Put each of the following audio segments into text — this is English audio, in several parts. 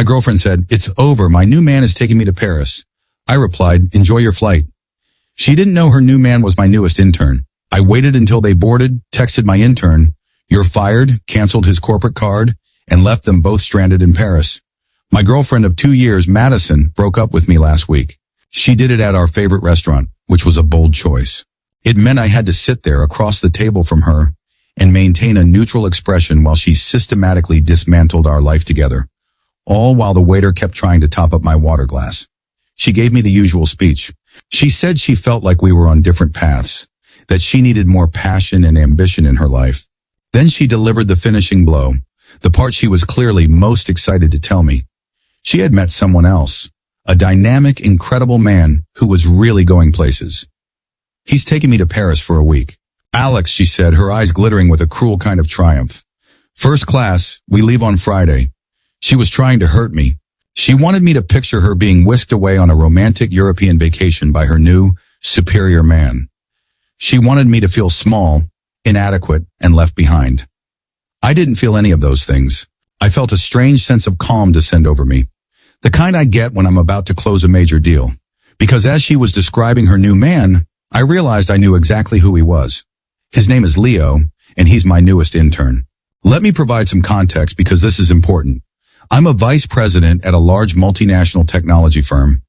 My girlfriend said, "It's over. My new man is taking me to Paris." I replied, "Enjoy your flight." She didn't know her new man was my newest intern. I waited until they boarded, texted my intern, "You're fired," canceled his corporate card, and left them both stranded in Paris. My girlfriend of 2 years, Madison, broke up with me last week. She did it at our favorite restaurant, which was a bold choice. It meant I had to sit there across the table from her and maintain a neutral expression while she systematically dismantled our life together, all while the waiter kept trying to top up my water glass. She gave me the usual speech. She said she felt like we were on different paths, that she needed more passion and ambition in her life. Then she delivered the finishing blow, the part she was clearly most excited to tell me. She had met someone else, a dynamic, incredible man who was really going places. "He's taking me to Paris for a week." "Alex," she said, her eyes glittering with a cruel kind of triumph. "First class, we leave on Friday." She was trying to hurt me. She wanted me to picture her being whisked away on a romantic European vacation by her new, superior man. She wanted me to feel small, inadequate, and left behind. I didn't feel any of those things. I felt a strange sense of calm descend over me, the kind I get when I'm about to close a major deal. Because as she was describing her new man, I realized I knew exactly who he was. His name is Leo, and he's my newest intern. Let me provide some context because this is important. I'm a vice president at a large multinational technology firm.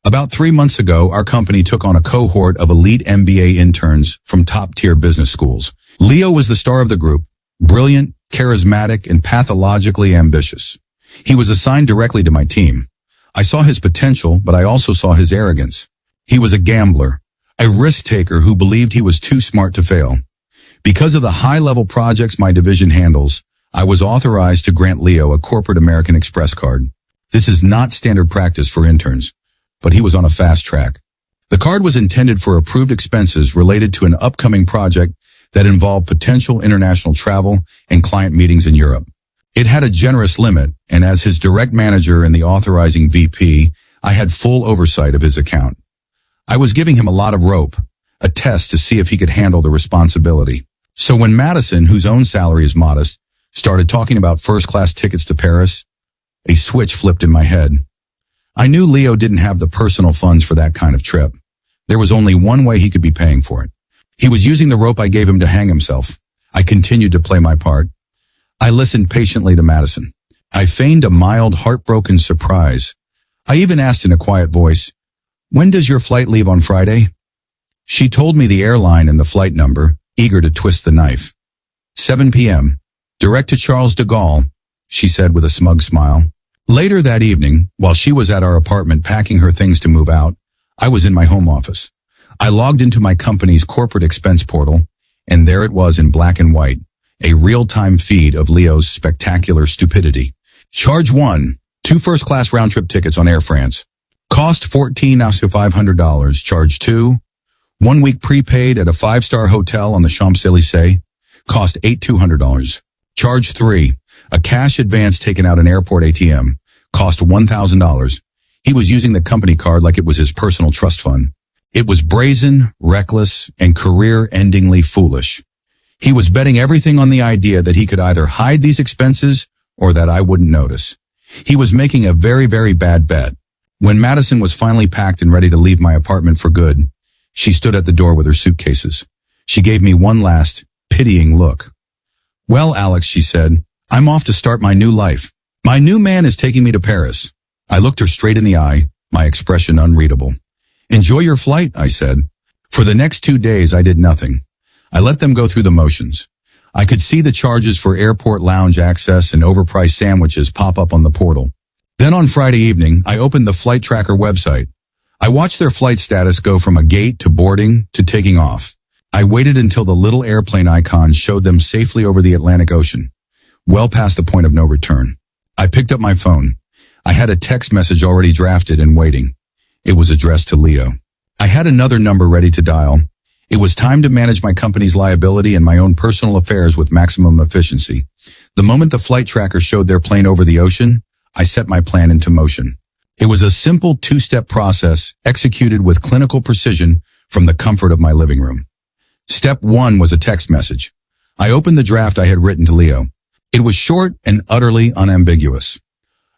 About 3 months ago, our company took on a cohort of elite MBA interns from top-tier business schools. Leo was the star of the group, brilliant, charismatic, and pathologically ambitious. He was assigned directly to my team. I saw his potential, but I also saw his arrogance. He was a gambler, a risk-taker who believed he was too smart to fail. Because of the high-level projects my division handles, I was authorized to grant Leo a corporate American Express card. This is not standard practice for interns, but he was on a fast track. The card was intended for approved expenses related to an upcoming project that involved potential international travel and client meetings in Europe. It had a generous limit, and as his direct manager and the authorizing VP, I had full oversight of his account. I was giving him a lot of rope, a test to see if he could handle the responsibility. So when Madison, whose own salary is modest, started talking about first-class tickets to Paris, a switch flipped in my head. I knew Leo didn't have the personal funds for that kind of trip. There was only one way he could be paying for it. He was using the rope I gave him to hang himself. I continued to play my part. I listened patiently to Madison. I feigned a mild, heartbroken surprise. I even asked in a quiet voice, "When does your flight leave on Friday?" She told me the airline and the flight number, eager to twist the knife. 7 p.m. Direct to Charles de Gaulle, she said with a smug smile. Later that evening, while she was at our apartment packing her things to move out, I was in my home office. I logged into my company's corporate expense portal, and there it was in black and white, a real-time feed of Leo's spectacular stupidity. Charge 1, 2 first-class round-trip tickets on Air France. Cost $14,500. Charge 2, 1 week prepaid at a 5-star hotel on the Champs-Élysées. Cost $8,200. Charge 3, a cash advance taken out an airport ATM. Cost $1,000. He was using the company card like it was his personal trust fund. It was brazen, reckless, and career-endingly foolish. He was betting everything on the idea that he could either hide these expenses or that I wouldn't notice. He was making a very, very bad bet. When Madison was finally packed and ready to leave my apartment for good, she stood at the door with her suitcases. She gave me one last, pitying look. "Well, Alex," she said, "I'm off to start my new life. My new man is taking me to Paris." I looked her straight in the eye, my expression unreadable. "Enjoy your flight," I said. For the next 2 days, I did nothing. I let them go through the motions. I could see the charges for airport lounge access and overpriced sandwiches pop up on the portal. Then on Friday evening, I opened the flight tracker website. I watched their flight status go from a gate to boarding to taking off. I waited until the little airplane icon showed them safely over the Atlantic Ocean, well past the point of no return. I picked up my phone. I had a text message already drafted and waiting. It was addressed to Leo. I had another number ready to dial. It was time to manage my company's liability and my own personal affairs with maximum efficiency. The moment the flight tracker showed their plane over the ocean, I set my plan into motion. It was a simple 2-step process executed with clinical precision from the comfort of my living room. Step 1 was a text message. I opened the draft I had written to Leo. It was short and utterly unambiguous.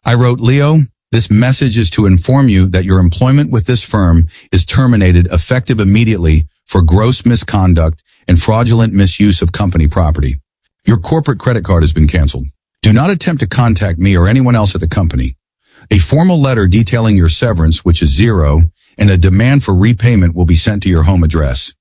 I wrote, Leo, this message is to inform you that your employment with this firm is terminated effective immediately for gross misconduct and fraudulent misuse of company property. Your corporate credit card has been canceled. Do not attempt to contact me or anyone else at the company. A formal letter detailing your severance, which is 0, and a demand for repayment will be sent to your home address.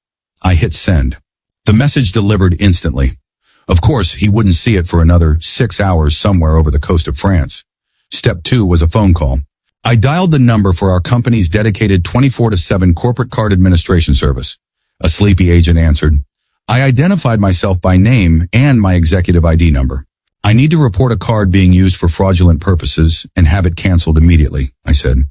I hit send. The message delivered instantly. Of course, he wouldn't see it for another 6 hours somewhere over the coast of France. Step 2 was a phone call. I dialed the number for our company's dedicated 24/7 corporate card administration service. A sleepy agent answered. I identified myself by name and my executive ID number. I need to report a card being used for fraudulent purposes and have it canceled immediately, I said.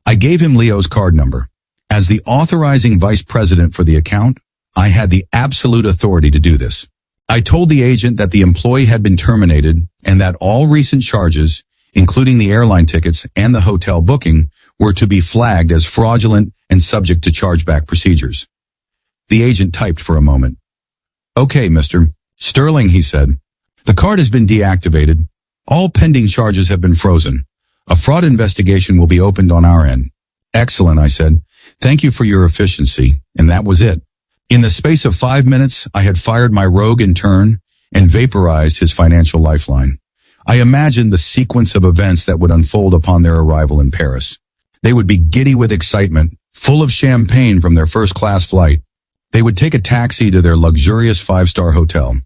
I gave him Leo's card number. As the authorizing vice president for the account, I had the absolute authority to do this. I told the agent that the employee had been terminated and that all recent charges, including the airline tickets and the hotel booking, were to be flagged as fraudulent and subject to chargeback procedures. The agent typed for a moment. Okay, Mr. Sterling, he said. The card has been deactivated. All pending charges have been frozen. A fraud investigation will be opened on our end. Excellent, I said. Thank you for your efficiency. And that was it. In the space of 5 minutes, I had fired my rogue intern and vaporized his financial lifeline. I imagined the sequence of events that would unfold upon their arrival in Paris. They would be giddy with excitement, full of champagne from their first-class flight. They would take a taxi to their luxurious 5-star hotel.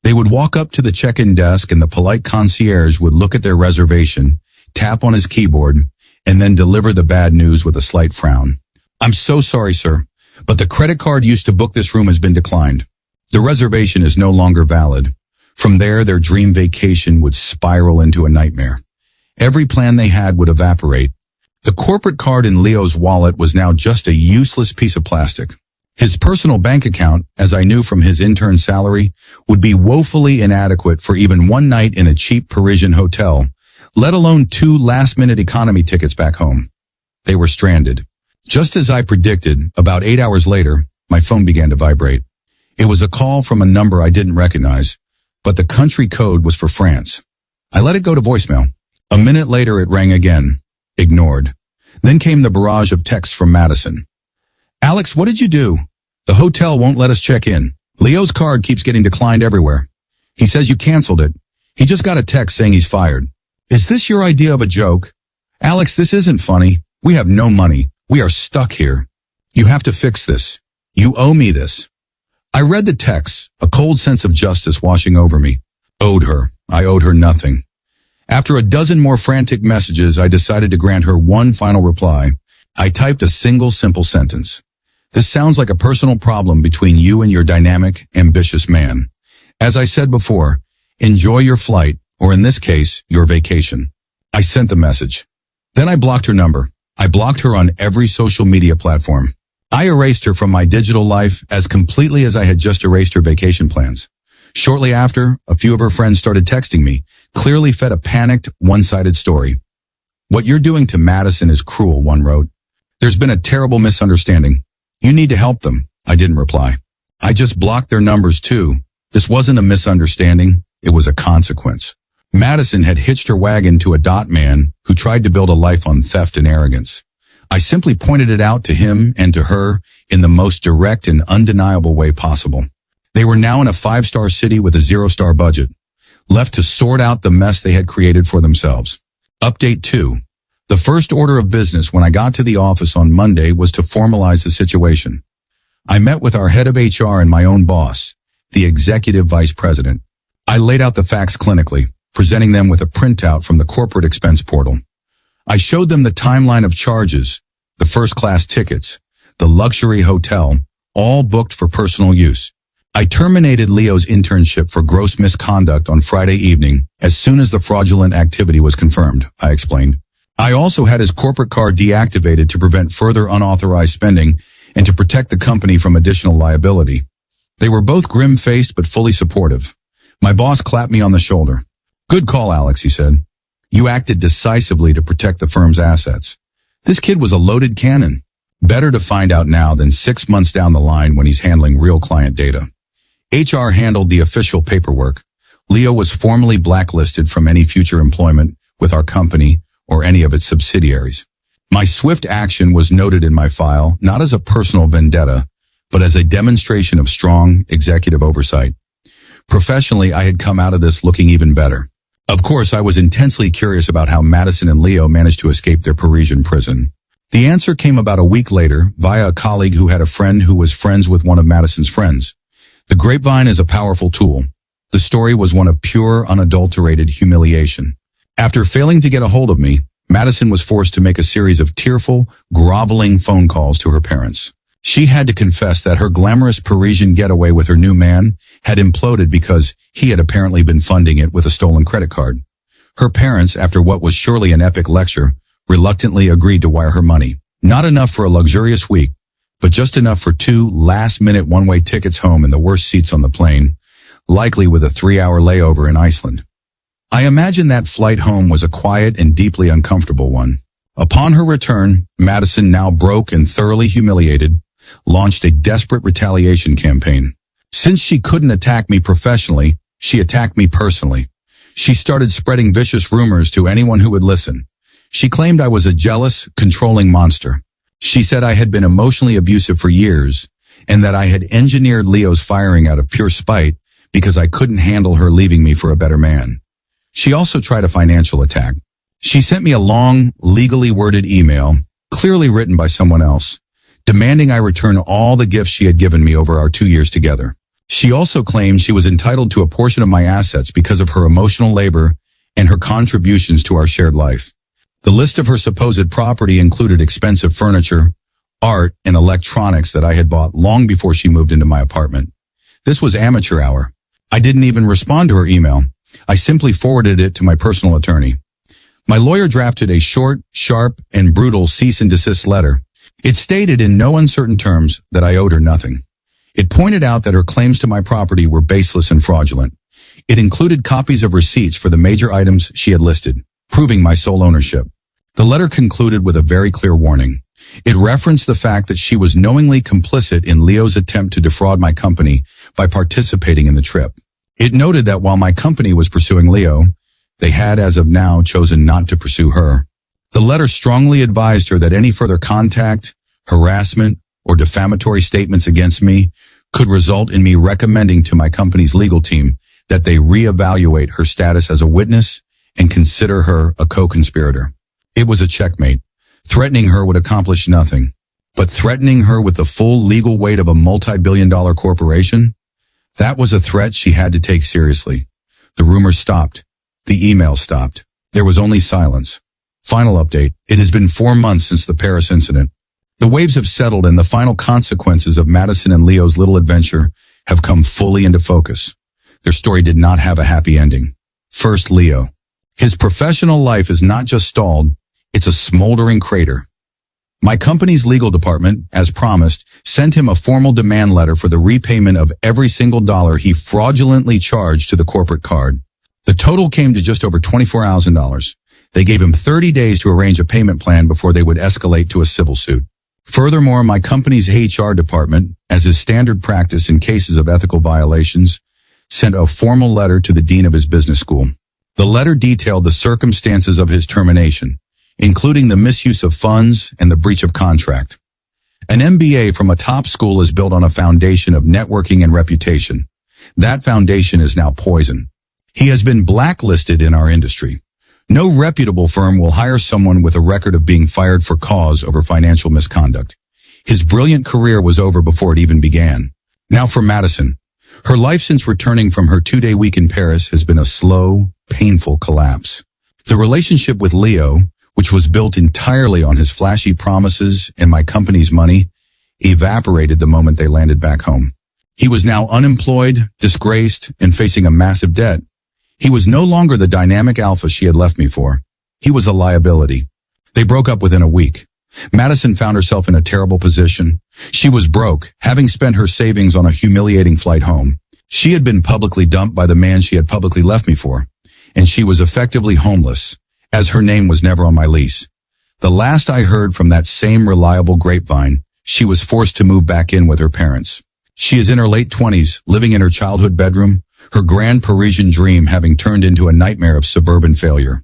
They would walk up to the check-in desk and the polite concierge would look at their reservation, tap on his keyboard, and then deliver the bad news with a slight frown. I'm so sorry, sir, but the credit card used to book this room has been declined. The reservation is no longer valid. From there, their dream vacation would spiral into a nightmare. Every plan they had would evaporate. The corporate card in Leo's wallet was now just a useless piece of plastic. His personal bank account, as I knew from his intern salary, would be woefully inadequate for even one night in a cheap Parisian hotel, let alone 2 last-minute economy tickets back home. They were stranded. Just as I predicted, about 8 hours later, my phone began to vibrate. It was a call from a number I didn't recognize, but the country code was for France. I let it go to voicemail. A minute later, it rang again. Ignored. Then came the barrage of texts from Madison. Alex, what did you do? The hotel won't let us check in. Leo's card keeps getting declined everywhere. He says you canceled it. He just got a text saying he's fired. Is this your idea of a joke? Alex, this isn't funny. We have no money. We are stuck here. You have to fix this. You owe me this. I read the text, a cold sense of justice washing over me. Owed her. I owed her nothing. After a dozen more frantic messages, I decided to grant her one final reply. I typed a single simple sentence. This sounds like a personal problem between you and your dynamic, ambitious man. As I said before, enjoy your flight, or in this case, your vacation. I sent the message. Then I blocked her number. I blocked her on every social media platform. I erased her from my digital life as completely as I had just erased her vacation plans. Shortly after, a few of her friends started texting me, clearly fed a panicked, one-sided story. What you're doing to Madison is cruel, one wrote. There's been a terrible misunderstanding. You need to help them. I didn't reply. I just blocked their numbers too. This wasn't a misunderstanding. It was a consequence. Madison had hitched her wagon to a dot man who tried to build a life on theft and arrogance. I simply pointed it out to him and to her in the most direct and undeniable way possible. They were now in a 5-star city with a 0-star budget, left to sort out the mess they had created for themselves. Update 2. The first order of business when I got to the office on Monday was to formalize the situation. I met with our head of HR and my own boss, the executive vice president. I laid out the facts clinically, presenting them with a printout from the corporate expense portal. I showed them the timeline of charges, the first-class tickets, the luxury hotel, all booked for personal use. I terminated Leo's internship for gross misconduct on Friday evening as soon as the fraudulent activity was confirmed, I explained. I also had his corporate card deactivated to prevent further unauthorized spending and to protect the company from additional liability. They were both grim-faced but fully supportive. My boss clapped me on the shoulder. Good call, Alex, he said. You acted decisively to protect the firm's assets. This kid was a loaded cannon. Better to find out now than 6 months down the line when he's handling real client data. HR handled the official paperwork. Leo was formally blacklisted from any future employment with our company or any of its subsidiaries. My swift action was noted in my file, not as a personal vendetta, but as a demonstration of strong executive oversight. Professionally, I had come out of this looking even better. Of course, I was intensely curious about how Madison and Leo managed to escape their Parisian prison. The answer came about a week later via a colleague who had a friend who was friends with one of Madison's friends. The grapevine is a powerful tool. The story was one of pure, unadulterated humiliation. After failing to get a hold of me, Madison was forced to make a series of tearful, groveling phone calls to her parents. She had to confess that her glamorous Parisian getaway with her new man had imploded because he had apparently been funding it with a stolen credit card. Her parents, after what was surely an epic lecture, reluctantly agreed to wire her money. Not enough for a luxurious week, but just enough for 2 last-minute one-way tickets home in the worst seats on the plane, likely with a 3-hour layover in Iceland. I imagine that flight home was a quiet and deeply uncomfortable one. Upon her return, Madison, now broke and thoroughly humiliated, launched a desperate retaliation campaign. Since she couldn't attack me professionally, she attacked me personally. She started spreading vicious rumors to anyone who would listen. She claimed I was a jealous, controlling monster. She said I had been emotionally abusive for years and that I had engineered Leo's firing out of pure spite because I couldn't handle her leaving me for a better man. She also tried a financial attack. She sent me a long, legally worded email, clearly written by someone else, demanding I return all the gifts she had given me over our 2 years together. She also claimed she was entitled to a portion of my assets because of her emotional labor and her contributions to our shared life. The list of her supposed property included expensive furniture, art, and electronics that I had bought long before she moved into my apartment. This was amateur hour. I didn't even respond to her email. I simply forwarded it to my personal attorney. My lawyer drafted a short, sharp, and brutal cease and desist letter. It stated in no uncertain terms that I owed her nothing. It pointed out that her claims to my property were baseless and fraudulent. It included copies of receipts for the major items she had listed, proving my sole ownership. The letter concluded with a very clear warning. It referenced the fact that she was knowingly complicit in Leo's attempt to defraud my company by participating in the trip. It noted that while my company was pursuing Leo, they had as of now chosen not to pursue her. The letter strongly advised her that any further contact, harassment, or defamatory statements against me could result in me recommending to my company's legal team that they reevaluate her status as a witness and consider her a co-conspirator. It was a checkmate. Threatening her would accomplish nothing. But threatening her with the full legal weight of a multi-billion-dollar corporation? That was a threat she had to take seriously. The rumors stopped. The emails stopped. There was only silence. Final update. It has been 4 months since the Paris incident. The waves have settled and the final consequences of Madison and Leo's little adventure have come fully into focus. Their story did not have a happy ending. First, Leo. His professional life is not just stalled, it's a smoldering crater. My company's legal department, as promised, sent him a formal demand letter for the repayment of every single dollar he fraudulently charged to the corporate card. The total came to just over $24,000. They gave him 30 days to arrange a payment plan before they would escalate to a civil suit. Furthermore, my company's HR department, as is standard practice in cases of ethical violations, sent a formal letter to the dean of his business school. The letter detailed the circumstances of his termination, including the misuse of funds and the breach of contract. An MBA from a top school is built on a foundation of networking and reputation. That foundation is now poisoned. He has been blacklisted in our industry. No reputable firm will hire someone with a record of being fired for cause over financial misconduct. His brilliant career was over before it even began. Now for Madison. Her life since returning from her 2-day week in Paris has been a slow, painful collapse. The relationship with Leo, which was built entirely on his flashy promises and my company's money, evaporated the moment they landed back home. He was now unemployed, disgraced, and facing a massive debt. He was no longer the dynamic alpha she had left me for. He was a liability. They broke up within a week. Madison found herself in a terrible position. She was broke, having spent her savings on a humiliating flight home. She had been publicly dumped by the man she had publicly left me for, and she was effectively homeless, as her name was never on my lease. The last I heard from that same reliable grapevine, she was forced to move back in with her parents. She is in her late 20s, living in her childhood bedroom, her grand Parisian dream having turned into a nightmare of suburban failure.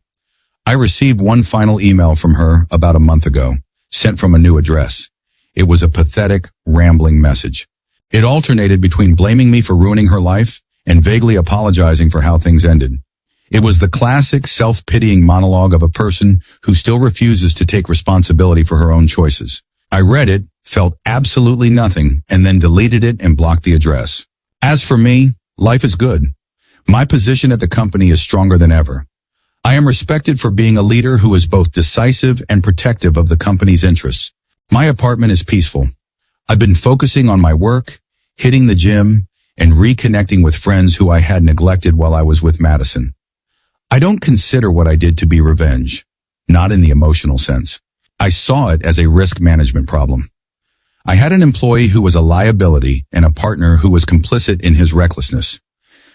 I received one final email from her about a month ago, sent from a new address. It was a pathetic, rambling message. It alternated between blaming me for ruining her life and vaguely apologizing for how things ended. It was the classic self-pitying monologue of a person who still refuses to take responsibility for her own choices. I read it, felt absolutely nothing, and then deleted it and blocked the address. As for me, life is good. My position at the company is stronger than ever. I am respected for being a leader who is both decisive and protective of the company's interests. My apartment is peaceful. I've been focusing on my work, hitting the gym, and reconnecting with friends who I had neglected while I was with Madison. I don't consider what I did to be revenge, not in the emotional sense. I saw it as a risk management problem. I had an employee who was a liability and a partner who was complicit in his recklessness.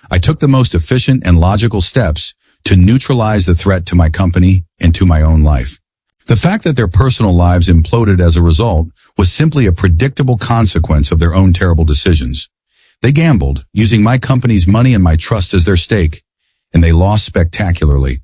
I took the most efficient and logical steps to neutralize the threat to my company and to my own life. The fact that their personal lives imploded as a result was simply a predictable consequence of their own terrible decisions. They gambled, using my company's money and my trust as their stake, and they lost spectacularly.